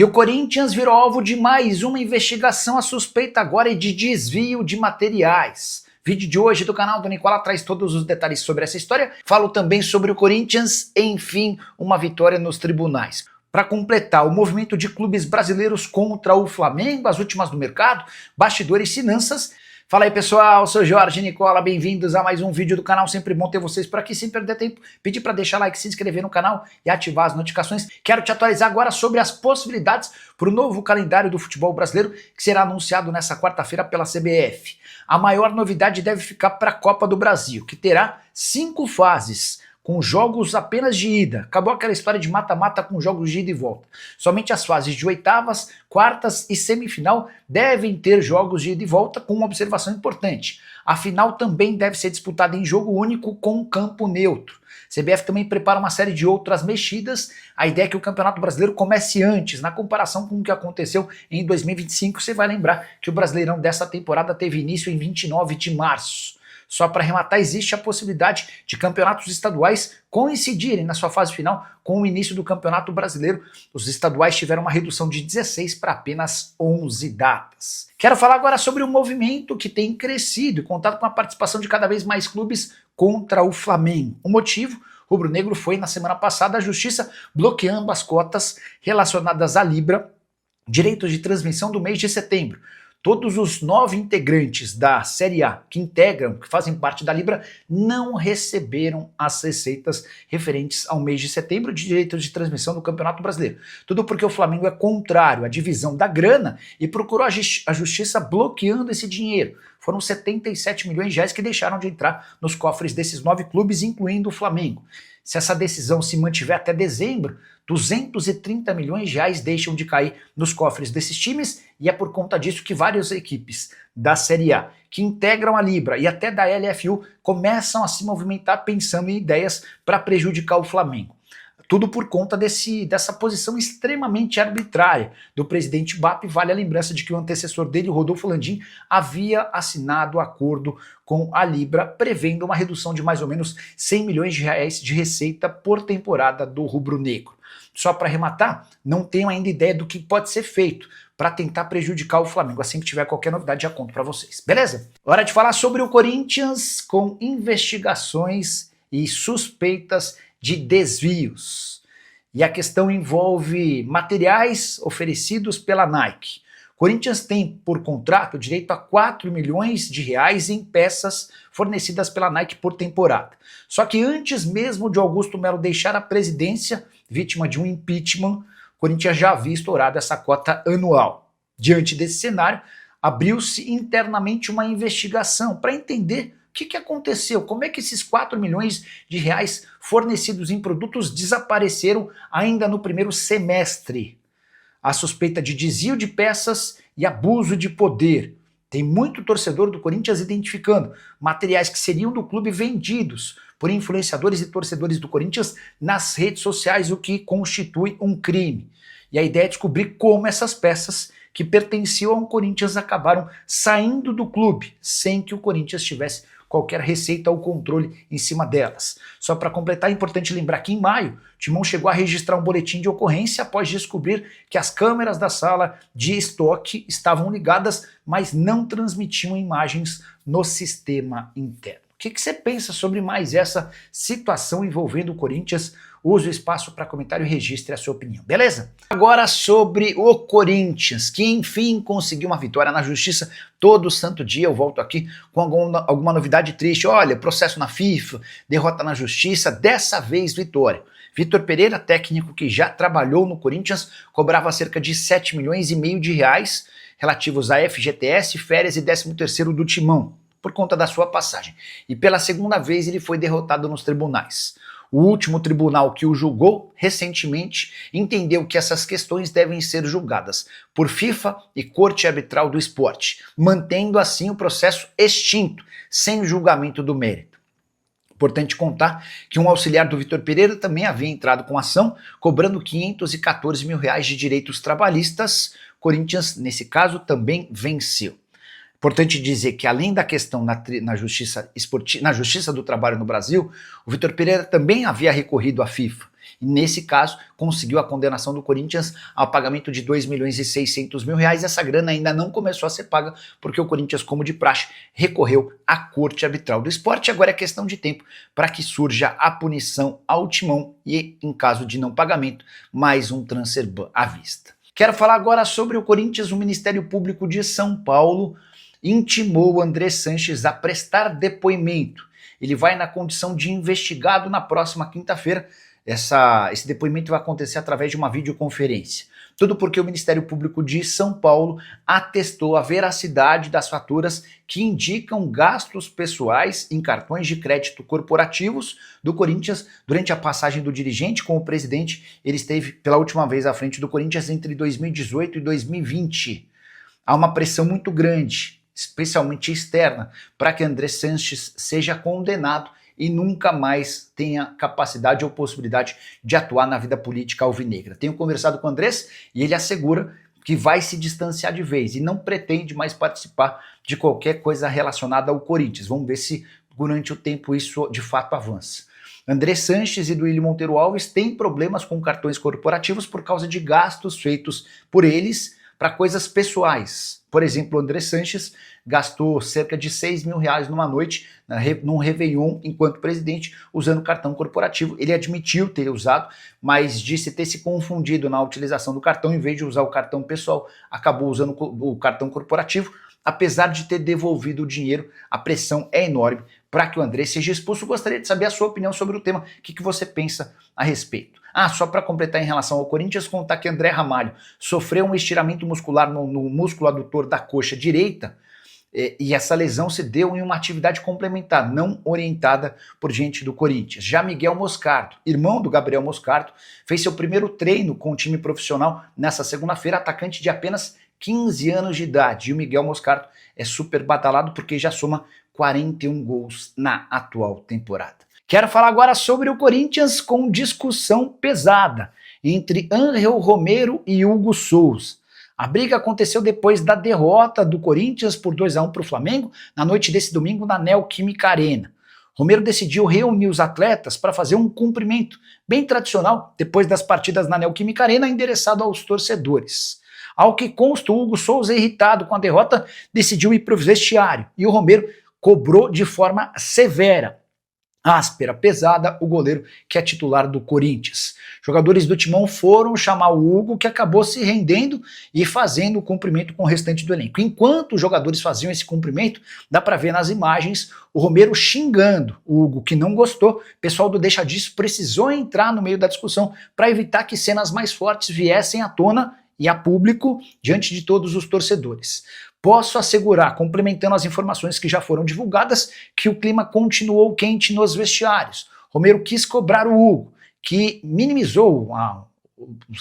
E o Corinthians virou alvo de mais uma investigação. A suspeita agora é de desvio de materiais. Vídeo de hoje do canal do Nicola traz todos os detalhes sobre essa história. Falo também sobre o Corinthians, enfim, uma vitória nos tribunais. Para completar, o movimento de clubes brasileiros contra o Flamengo, as últimas do mercado, bastidores e finanças. Fala aí pessoal, sou Jorge Nicola, bem-vindos a mais um vídeo do canal, sempre bom ter vocês por aqui, sem perder tempo, pedir para deixar like, se inscrever no canal e ativar as notificações. Quero te atualizar agora sobre as possibilidades para o novo calendário do futebol brasileiro, que será anunciado nessa quarta-feira pela CBF. A maior novidade deve ficar para a Copa do Brasil, que terá 5 fases, com jogos apenas de ida. Acabou aquela história de mata-mata com jogos de ida e volta. Somente as fases de oitavas, quartas e semifinal devem ter jogos de ida e volta, com uma observação importante. A final também deve ser disputada em jogo único com campo neutro. A CBF também prepara uma série de outras mexidas. A ideia é que o Campeonato Brasileiro comece antes, na comparação com o que aconteceu em 2025. Você vai lembrar que o Brasileirão dessa temporada teve início em 29 de março. Só para arrematar, existe a possibilidade de campeonatos estaduais coincidirem na sua fase final com o início do Campeonato Brasileiro. Os estaduais tiveram uma redução de 16 para apenas 11 datas. Quero falar agora sobre um movimento que tem crescido e contado com a participação de cada vez mais clubes contra o Flamengo. O motivo? O rubro-negro foi, na semana passada, a Justiça bloqueando as cotas relacionadas à Libra, direitos de transmissão do mês de setembro. Todos os 9 integrantes da Série A que fazem parte da Libra, não receberam as receitas referentes ao mês de setembro de direitos de transmissão do Campeonato Brasileiro. Tudo porque o Flamengo é contrário à divisão da grana e procurou a Justiça bloqueando esse dinheiro. Foram 77 milhões de reais que deixaram de entrar nos cofres desses 9 clubes, incluindo o Flamengo. Se essa decisão se mantiver até dezembro, 230 milhões de reais deixam de cair nos cofres desses times, e é por conta disso que várias equipes da Série A, que integram a Libra e até da LFU, começam a se movimentar pensando em ideias para prejudicar o Flamengo. Tudo por conta dessa posição extremamente arbitrária do presidente BAP. Vale a lembrança de que o antecessor dele, o Rodolfo Landim, havia assinado acordo com a Libra, prevendo uma redução de mais ou menos 100 milhões de reais de receita por temporada do rubro-negro. Só para arrematar, não tenho ainda ideia do que pode ser feito para tentar prejudicar o Flamengo. Assim que tiver qualquer novidade, já conto para vocês. Beleza? Hora de falar sobre o Corinthians com investigações e suspeitas de desvios. E a questão envolve materiais oferecidos pela Nike. Corinthians tem, por contrato, direito a 4 milhões de reais em peças fornecidas pela Nike por temporada. Só que antes mesmo de Augusto Melo deixar a presidência, vítima de um impeachment, o Corinthians já havia estourado essa cota anual. Diante desse cenário, abriu-se internamente uma investigação para entender o que aconteceu, como é que esses 4 milhões de reais fornecidos em produtos desapareceram ainda no primeiro semestre. A suspeita de desvio de peças e abuso de poder. Tem muito torcedor do Corinthians identificando materiais que seriam do clube vendidos por influenciadores e torcedores do Corinthians nas redes sociais, o que constitui um crime. E a ideia é descobrir como essas peças que pertenciam ao Corinthians acabaram saindo do clube, sem que o Corinthians tivesse qualquer receita ou controle em cima delas. Só para completar, é importante lembrar que em maio, o Timão chegou a registrar um boletim de ocorrência após descobrir que as câmeras da sala de estoque estavam ligadas, mas não transmitiam imagens no sistema interno. O que você pensa sobre mais essa situação envolvendo o Corinthians? Use o espaço para comentário e registre a sua opinião, beleza? Agora sobre o Corinthians, que enfim conseguiu uma vitória na justiça. Todo santo dia eu volto aqui com alguma novidade triste. Olha, processo na FIFA, derrota na justiça, dessa vez vitória. Vitor Pereira, técnico que já trabalhou no Corinthians, cobrava cerca de 7 milhões e meio de reais relativos a FGTS, férias e 13º do Timão, por conta da sua passagem. E pela segunda vez ele foi derrotado nos tribunais. O último tribunal que o julgou recentemente entendeu que essas questões devem ser julgadas por FIFA e Corte Arbitral do Esporte, mantendo assim o processo extinto, sem julgamento do mérito. Importante contar que um auxiliar do Vitor Pereira também havia entrado com ação, cobrando 514 mil reais de direitos trabalhistas. Corinthians, nesse caso, também venceu. Importante dizer que, além da questão na justiça do trabalho no Brasil, o Vitor Pereira também havia recorrido à FIFA. E, nesse caso, conseguiu a condenação do Corinthians ao pagamento de R$2.600.000. Essa grana ainda não começou a ser paga, porque o Corinthians, como de praxe, recorreu à Corte Arbitral do Esporte. Agora é questão de tempo para que surja a punição ao Timão e, em caso de não pagamento, mais um transfer ban à vista. Quero falar agora sobre o Corinthians. O Ministério Público de São Paulo intimou o André Sanches a prestar depoimento. Ele vai na condição de investigado na próxima quinta-feira. Esse depoimento vai acontecer através de uma videoconferência. Tudo porque o Ministério Público de São Paulo atestou a veracidade das faturas que indicam gastos pessoais em cartões de crédito corporativos do Corinthians durante a passagem do dirigente com o presidente. Ele esteve pela última vez à frente do Corinthians entre 2018 e 2020. Há uma pressão muito grande, especialmente externa, para que André Sanches seja condenado e nunca mais tenha capacidade ou possibilidade de atuar na vida política alvinegra. Tenho conversado com o Andrés e ele assegura que vai se distanciar de vez e não pretende mais participar de qualquer coisa relacionada ao Corinthians. Vamos ver se durante o tempo isso de fato avança. André Sanches e Duílio Monteiro Alves têm problemas com cartões corporativos por causa de gastos feitos por eles para coisas pessoais. Por exemplo, o André Sanches gastou cerca de R$6.000 numa noite, num Réveillon, enquanto presidente, usando cartão corporativo. Ele admitiu ter usado, mas disse ter se confundido na utilização do cartão. Em vez de usar o cartão pessoal, acabou usando o cartão corporativo. Apesar de ter devolvido o dinheiro, a pressão é enorme para que o André seja expulso. Gostaria de saber a sua opinião sobre o tema. O que você pensa a respeito? Só para completar em relação ao Corinthians, contar que André Ramalho sofreu um estiramento muscular no músculo adutor da coxa direita, e essa lesão se deu em uma atividade complementar, não orientada por gente do Corinthians. Já Miguel Moscardo, irmão do Gabriel Moscardo, fez seu primeiro treino com o time profissional nessa segunda-feira, atacante de apenas 15 anos de idade. E o Miguel Moscardo é super badalado porque já soma 41 gols na atual temporada. Quero falar agora sobre o Corinthians com discussão pesada entre Ángel Romero e Hugo Souza. A briga aconteceu depois da derrota do Corinthians por 2-1 para o Flamengo na noite desse domingo na Neoquímica Arena. Romero decidiu reunir os atletas para fazer um cumprimento bem tradicional depois das partidas na Neoquímica Arena, endereçado aos torcedores. Ao que consta, o Hugo Souza, irritado com a derrota, decidiu ir para o vestiário e o Romero cobrou de forma severa, áspera, pesada, o goleiro que é titular do Corinthians. Jogadores do Timão foram chamar o Hugo, que acabou se rendendo e fazendo o cumprimento com o restante do elenco. Enquanto os jogadores faziam esse cumprimento, dá para ver nas imagens o Romero xingando o Hugo, que não gostou. O pessoal do Deixa Disso precisou entrar no meio da discussão para evitar que cenas mais fortes viessem à tona e a público diante de todos os torcedores. Posso assegurar, complementando as informações que já foram divulgadas, que o clima continuou quente nos vestiários. Romero quis cobrar o Hugo, que minimizou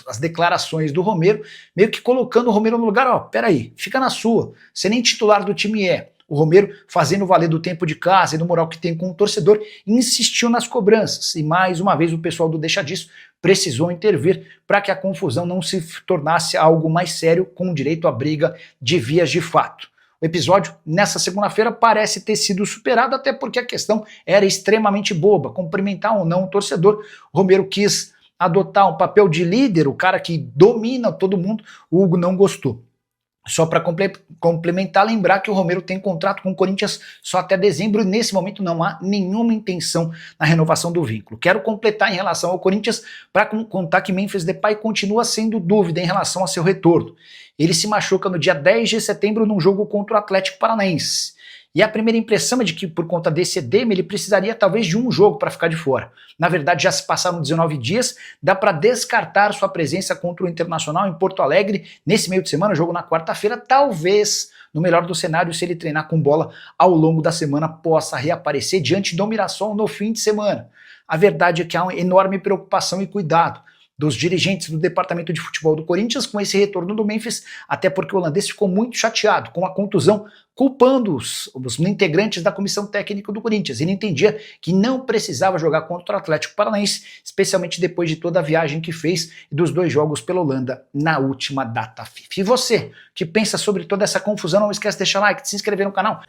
as declarações do Romero, meio que colocando o Romero no lugar, peraí, fica na sua, você nem titular do time é. O Romero, fazendo valer do tempo de casa e do moral que tem com o torcedor, insistiu nas cobranças. E mais uma vez o pessoal do Deixa Disso precisou intervir para que a confusão não se tornasse algo mais sério, com direito à briga de vias de fato. O episódio, nessa segunda-feira, parece ter sido superado, até porque a questão era extremamente boba, cumprimentar ou não o torcedor. O Romero quis adotar um papel de líder, o cara que domina todo mundo, o Hugo não gostou. Só para complementar, lembrar que o Romero tem contrato com o Corinthians só até dezembro e nesse momento não há nenhuma intenção na renovação do vínculo. Quero completar em relação ao Corinthians para contar que Memphis Depay continua sendo dúvida em relação a seu retorno. Ele se machuca no dia 10 de setembro num jogo contra o Atlético Paranaense. E a primeira impressão é de que, por conta desse edema, ele precisaria talvez de um jogo para ficar de fora. Na verdade, já se passaram 19 dias, dá para descartar sua presença contra o Internacional em Porto Alegre nesse meio de semana, jogo na quarta-feira. Talvez, no melhor do cenário, se ele treinar com bola ao longo da semana, possa reaparecer diante do Mirassol no fim de semana. A verdade é que há uma enorme preocupação e cuidado dos dirigentes do departamento de futebol do Corinthians com esse retorno do Memphis, até porque o holandês ficou muito chateado com a contusão, culpando os integrantes da comissão técnica do Corinthians. Ele entendia que não precisava jogar contra o Atlético Paranaense, especialmente depois de toda a viagem que fez e dos 2 jogos pela Holanda na última data FIFA. E você, que pensa sobre toda essa confusão, não esquece de deixar like, de se inscrever no canal.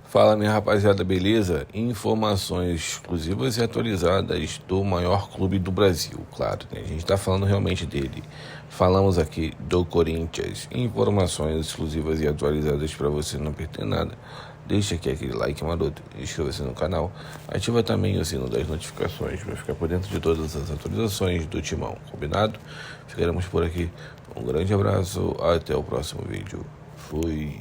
Fala, minha rapaziada, beleza? Informações exclusivas e atualizadas do maior clube do Brasil, claro, né? A gente tá falando realmente dele. Falamos aqui do Corinthians. Informações exclusivas e atualizadas para você não perder nada. Deixa aqui aquele like maroto, inscreva-se no canal, ativa também o sino das notificações para ficar por dentro de todas as atualizações do Timão, combinado? Ficaremos por aqui. Um grande abraço, até o próximo vídeo. Fui.